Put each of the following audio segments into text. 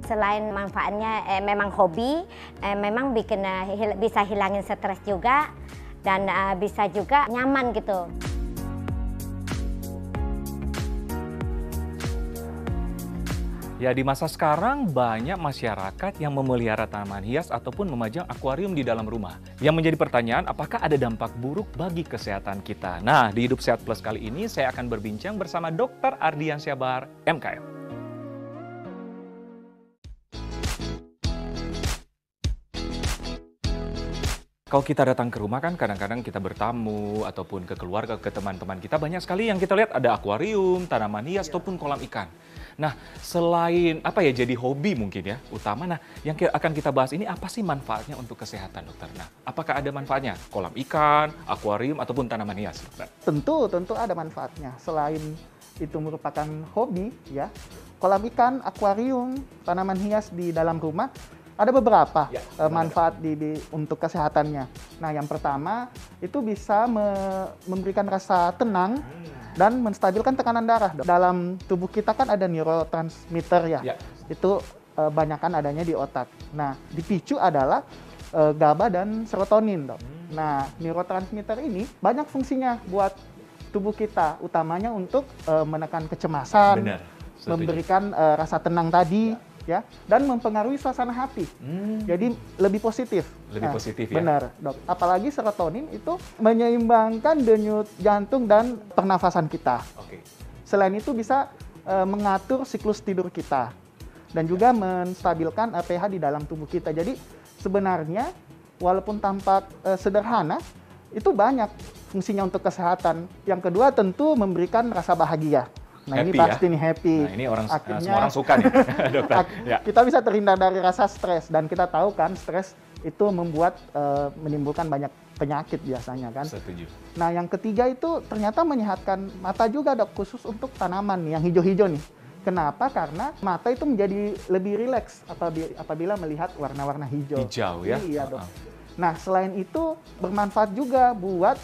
Selain manfaatnya memang hobi, memang bikin bisa hilangin stres juga dan bisa juga nyaman gitu. Ya, di masa sekarang banyak masyarakat yang memelihara tanaman hias ataupun memajang akuarium di dalam rumah. Yang menjadi pertanyaan, apakah ada dampak buruk bagi kesehatan kita? Nah, di Hidup Sehat Plus kali ini saya akan berbincang bersama Dr. Ardiansyah Bahar, MKM. Kalau kita datang ke rumah kan kadang-kadang kita bertamu ataupun ke keluarga, ke teman-teman kita, banyak sekali yang kita lihat ada akuarium, tanaman hias ataupun kolam ikan. Nah, selain jadi hobi mungkin ya utama. Nah, yang akan kita bahas ini apa sih manfaatnya untuk kesehatan, dokter? Nah, apakah ada manfaatnya kolam ikan, akuarium ataupun tanaman hias, dokter? Tentu ada manfaatnya. Selain itu merupakan hobi ya, kolam ikan, akuarium, tanaman hias di dalam rumah ada beberapa manfaat untuk kesehatannya. Nah, yang pertama itu bisa memberikan rasa tenang dan menstabilkan tekanan darah. Dalam tubuh kita kan ada neurotransmitter ya. Itu banyakan adanya di otak. Nah, dipicu adalah GABA dan serotonin, dok. Nah, neurotransmitter ini banyak fungsinya buat tubuh kita, utamanya untuk menekan kecemasan, memberikan rasa tenang tadi. Ya, dan mempengaruhi suasana hati. Jadi lebih positif. Lebih positif ya? Benar, dok. Apalagi serotonin itu menyeimbangkan denyut jantung dan pernafasan kita. Selain itu bisa mengatur siklus tidur kita. Dan juga menstabilkan pH di dalam tubuh kita. Jadi sebenarnya walaupun tampak sederhana, itu banyak fungsinya untuk kesehatan. Yang kedua tentu memberikan rasa bahagia. Nah, happy, ini pasti nih happy. Nah, ini semua orang suka nih, dokter. Kita bisa terhindar dari rasa stres, dan kita tahu kan stres itu menimbulkan banyak penyakit biasanya kan. Setuju. Nah, yang ketiga itu ternyata menyehatkan mata juga, dok, khusus untuk tanaman yang hijau-hijau nih. Kenapa? Karena mata itu menjadi lebih rileks apabila melihat warna-warna hijau. Hijau ya? Iya, dok. Nah, selain itu bermanfaat juga buat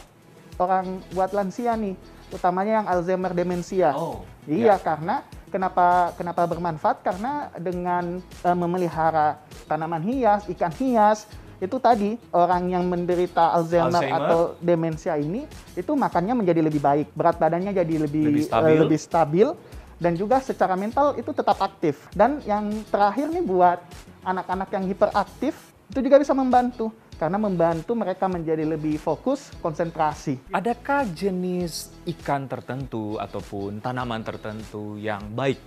lansia nih, utamanya yang Alzheimer demensia. Iya, karena kenapa bermanfaat? Karena dengan memelihara tanaman hias, ikan hias, itu tadi orang yang menderita Alzheimer atau demensia ini itu makannya menjadi lebih baik, berat badannya jadi lebih stabil, dan juga secara mental itu tetap aktif. Dan yang terakhir nih buat anak-anak yang hiperaktif itu juga bisa membantu. Karena membantu mereka menjadi lebih fokus, konsentrasi. Adakah jenis ikan tertentu ataupun tanaman tertentu yang baik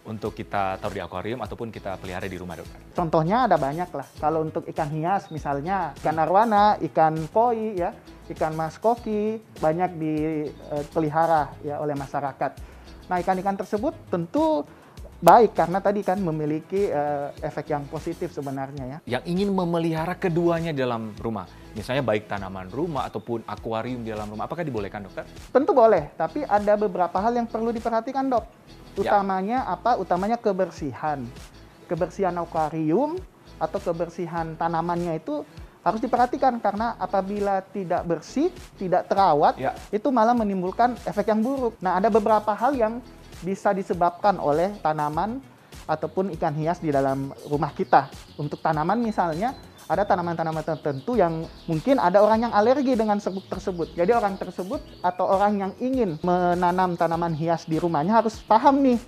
untuk kita taruh di akuarium ataupun kita pelihara di rumah, dokter? Contohnya ada banyak lah. Kalau untuk ikan hias misalnya ikan arwana, ikan koi, ya, ikan mas koki, banyak dipelihara ya oleh masyarakat. Nah, ikan-ikan tersebut tentu baik karena tadi kan memiliki efek yang positif sebenarnya ya. Yang ingin memelihara keduanya dalam rumah, misalnya baik tanaman rumah ataupun akuarium di dalam rumah, apakah dibolehkan, dokter? Tentu boleh, tapi ada beberapa hal yang perlu diperhatikan, dok. Utamanya Utamanya kebersihan. Kebersihan akuarium atau kebersihan tanamannya itu harus diperhatikan karena apabila tidak bersih, tidak terawat, itu malah menimbulkan efek yang buruk. Nah, ada beberapa hal yang bisa disebabkan oleh tanaman ataupun ikan hias di dalam rumah kita. Untuk tanaman misalnya, ada tanaman-tanaman tertentu yang mungkin ada orang yang alergi dengan serbuk tersebut. Jadi orang tersebut atau orang yang ingin menanam tanaman hias di rumahnya harus paham nih,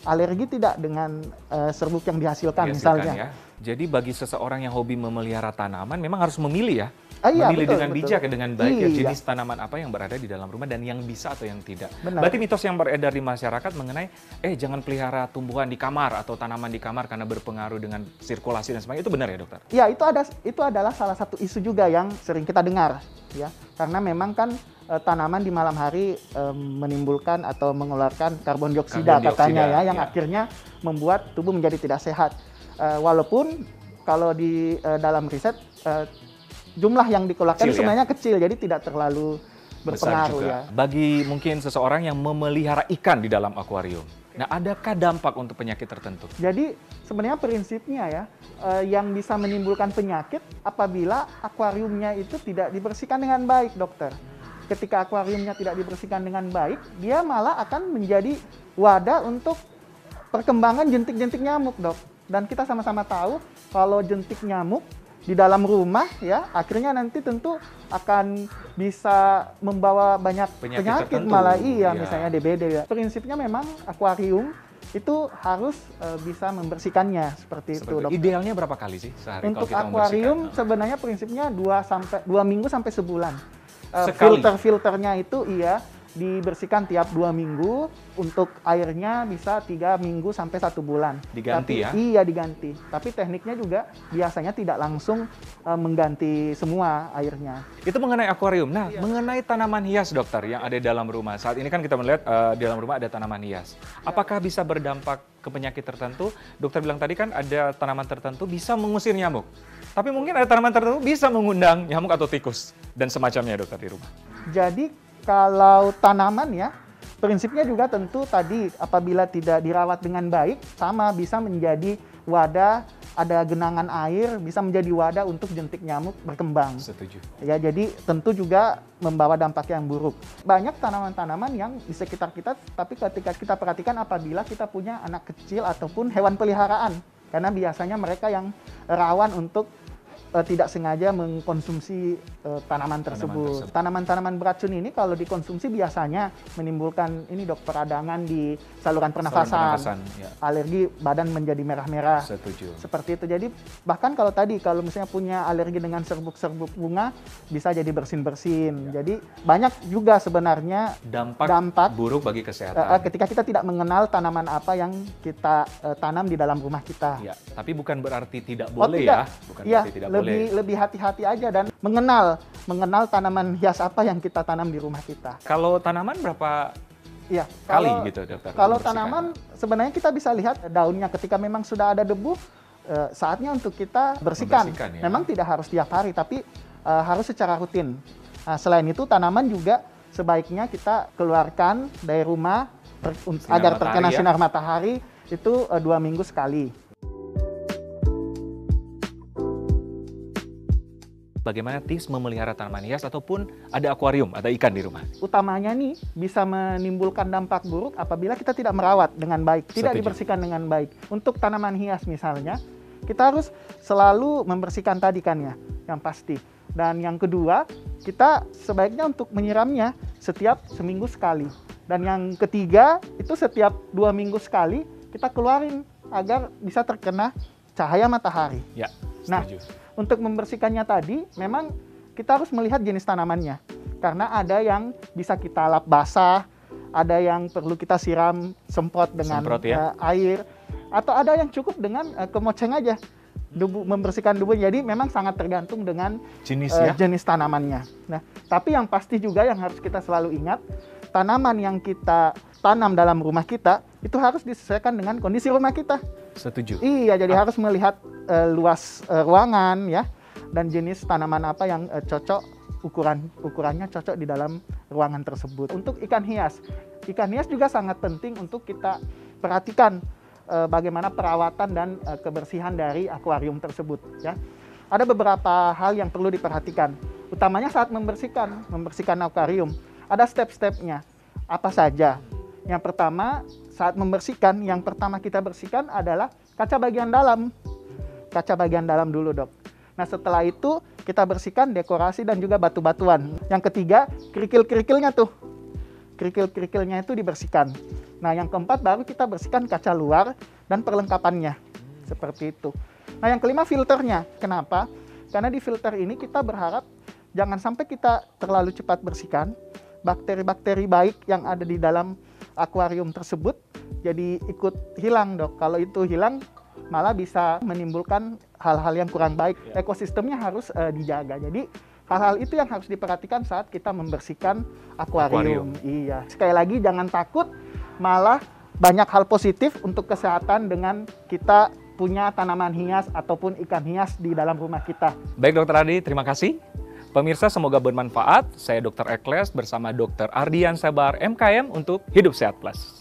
alergi tidak dengan serbuk yang dihasilkan misalnya. Ya. Jadi bagi seseorang yang hobi memelihara tanaman memang harus memilih ya. betul, Memilih dengan bijak, dengan baik ya, jenis tanaman apa yang berada di dalam rumah dan yang bisa atau yang tidak. Berarti mitos yang beredar di masyarakat mengenai jangan pelihara tumbuhan di kamar atau tanaman di kamar karena berpengaruh dengan sirkulasi dan sebagainya, itu benar ya, dokter? Ya, itu adalah salah satu isu juga yang sering kita dengar ya. Karena memang kan tanaman di malam hari menimbulkan atau mengeluarkan karbon dioksida katanya ya, yang akhirnya membuat tubuh menjadi tidak sehat. Walaupun kalau di dalam riset jumlah yang dikeluarkan sebenarnya kecil, jadi tidak terlalu berpengaruh ya. Bagi mungkin seseorang yang memelihara ikan di dalam akuarium, nah adakah dampak untuk penyakit tertentu? Jadi sebenarnya prinsipnya ya, yang bisa menimbulkan penyakit apabila akuariumnya itu tidak dibersihkan dengan baik, dokter. Ketika akuariumnya tidak dibersihkan dengan baik, dia malah akan menjadi wadah untuk perkembangan jentik-jentik nyamuk, dok. dan kita sama-sama tahu kalau jentik nyamuk di dalam rumah ya akhirnya nanti tentu akan bisa membawa banyak penyakit malah iya. Misalnya DBD ya. Prinsipnya memang akuarium itu harus bisa membersihkannya seperti itu, Dok. Idealnya berapa kali sih sehari Untuk kalau kita akuarium membersihkan? sebenarnya prinsipnya 2 minggu sampai sebulan. Sekali? Filternya itu dibersihkan tiap 2 minggu, untuk airnya bisa 3 minggu sampai 1 bulan. Diganti ya? Iya, diganti. Tapi tekniknya juga biasanya tidak langsung mengganti semua airnya. Itu mengenai akuarium. Nah, mengenai tanaman hias, dokter, yang ada di dalam rumah. Saat ini kan kita melihat di dalam rumah ada tanaman hias. Apakah bisa berdampak ke penyakit tertentu? Dokter bilang tadi kan ada tanaman tertentu bisa mengusir nyamuk. Tapi mungkin ada tanaman tertentu bisa mengundang nyamuk atau tikus dan semacamnya, dokter, di rumah. Jadi kalau tanaman ya, prinsipnya juga tentu tadi apabila tidak dirawat dengan baik, sama bisa menjadi wadah, ada genangan air, bisa menjadi wadah untuk jentik nyamuk berkembang. Setuju. Ya, jadi tentu juga membawa dampak yang buruk. Banyak tanaman-tanaman yang di sekitar kita, tapi ketika kita perhatikan apabila kita punya anak kecil ataupun hewan peliharaan, karena biasanya mereka yang rawan untuk tidak sengaja mengkonsumsi tanaman tersebut. Tanaman-tanaman beracun ini kalau dikonsumsi biasanya menimbulkan peradangan di saluran pernafasan, ya. Alergi, badan menjadi merah-merah. Setuju. Seperti itu. Jadi bahkan kalau misalnya punya alergi dengan serbuk-serbuk bunga, bisa jadi bersin-bersin. Ya. Jadi banyak juga sebenarnya dampak buruk bagi kesehatan. ketika kita tidak mengenal tanaman apa yang kita tanam di dalam rumah kita. Ya, tapi bukan berarti tidak boleh ya. Bukan berarti tidak boleh. Lebih hati-hati aja dan mengenal tanaman hias apa yang kita tanam di rumah kita. Kalau tanaman berapa Iya, kali gitu, dokter? Kalau tanaman sebenarnya kita bisa lihat daunnya ketika memang sudah ada debu, saatnya untuk kita bersihkan. Ya. Memang tidak harus tiap hari, tapi harus secara rutin. Nah, selain itu tanaman juga sebaiknya kita keluarkan dari rumah agar terkena sinar matahari itu 2 minggu sekali. Bagaimana tips memelihara tanaman hias ataupun ada akuarium, ada ikan di rumah? Utamanya nih bisa menimbulkan dampak buruk apabila kita tidak merawat dengan baik, tidak dibersihkan dengan baik. Untuk tanaman hias misalnya, kita harus selalu membersihkan tadi kan ya, yang pasti. Dan yang kedua, kita sebaiknya untuk menyiramnya setiap seminggu sekali. Dan yang ketiga, itu setiap 2 minggu sekali kita keluarin agar bisa terkena cahaya matahari. Ya, setuju. Nah, untuk membersihkannya tadi, memang kita harus melihat jenis tanamannya. Karena ada yang bisa kita lap basah, ada yang perlu kita siram semprot dengan air, atau ada yang cukup dengan kemoceng aja, membersihkan debu. Jadi memang sangat tergantung dengan jenis tanamannya. Nah, tapi yang pasti juga yang harus kita selalu ingat, tanaman yang kita tanam dalam rumah kita, itu harus disesuaikan dengan kondisi rumah kita. Setuju. Iya, jadi harus melihat luas ruangan ya, dan jenis tanaman apa yang cocok, ukurannya cocok di dalam ruangan tersebut. Untuk ikan hias juga sangat penting untuk kita perhatikan bagaimana perawatan dan kebersihan dari akuarium tersebut ya. Ada beberapa hal yang perlu diperhatikan, utamanya saat membersihkan akuarium. Ada step-stepnya. Apa saja? Yang pertama, saat membersihkan, yang pertama kita bersihkan adalah kaca bagian dalam. Kaca bagian dalam dulu, Dok. Nah, setelah itu kita bersihkan dekorasi dan juga batu-batuan. Yang ketiga, kerikil-kerikilnya tuh. Kerikil-kerikilnya itu dibersihkan. Nah, yang keempat baru kita bersihkan kaca luar dan perlengkapannya. Seperti itu. Nah, yang kelima filternya. Kenapa? Karena di filter ini kita berharap jangan sampai kita terlalu cepat bersihkan. Bakteri-bakteri baik yang ada di dalam akuarium tersebut jadi ikut hilang, Dok. Kalau itu hilang, malah bisa menimbulkan hal-hal yang kurang baik. Ekosistemnya harus dijaga. Jadi hal-hal itu yang harus diperhatikan saat kita membersihkan akuarium. Iya. Sekali lagi jangan takut, malah banyak hal positif untuk kesehatan dengan kita punya tanaman hias ataupun ikan hias di dalam rumah kita. Baik, Dokter Ardi, terima kasih. Pemirsa, semoga bermanfaat. Saya Dr. Ekles bersama Dr. Ardian Sabar MKM untuk Hidup Sehat Plus.